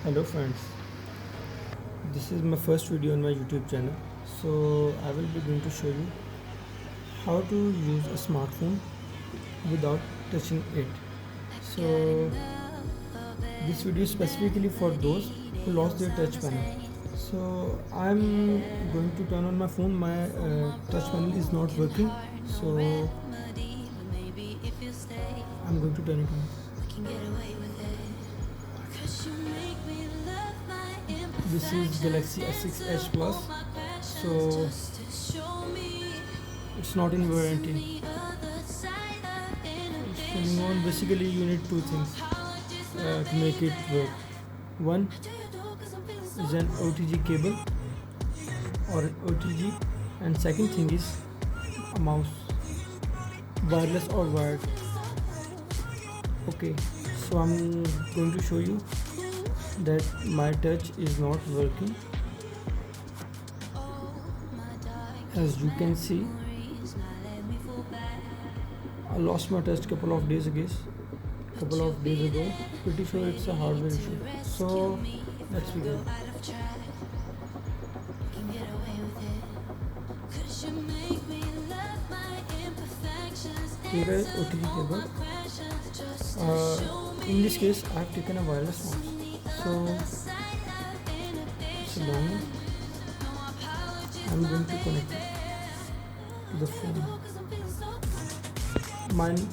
Hello friends, this is my first video on my YouTube channel. So I will be going to show you how to use a smartphone without touching it. So this video is specifically for those who lost their touch panel. So I'm going to turn on my phone. My touch panel is not working. So I'm going to turn it on. This is Galaxy S6 Edge Plus, so it's not in warranty. It's turning on. Basically, you need two things to make it work. One is an OTG cable or an OTG, and second thing is a mouse, wireless or wired. Okay, so I'm going to show you that my touch is not working. As you can see, I lost my touch couple of days ago. Pretty sure it's a hardware issue. So let's begin. Here is OTG cable. In this case, I have taken a wireless mouse. So it's long. I'm going to connect it to the phone. Mine,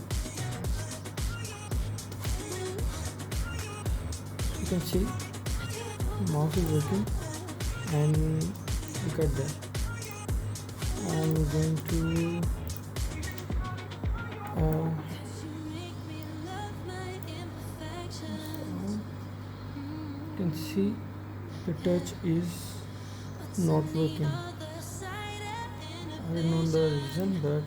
you can see mouse is working, and look at that. I'm going to you can see the touch is not working. I don't know the reason, but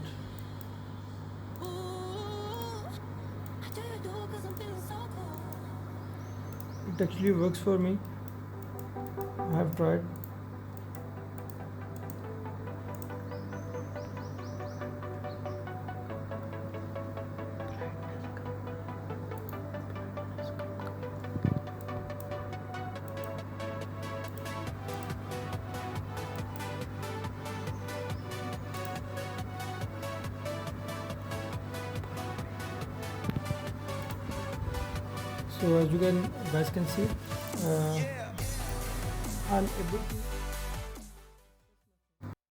it actually works for me. I have tried. So as you guys can see, I'm able to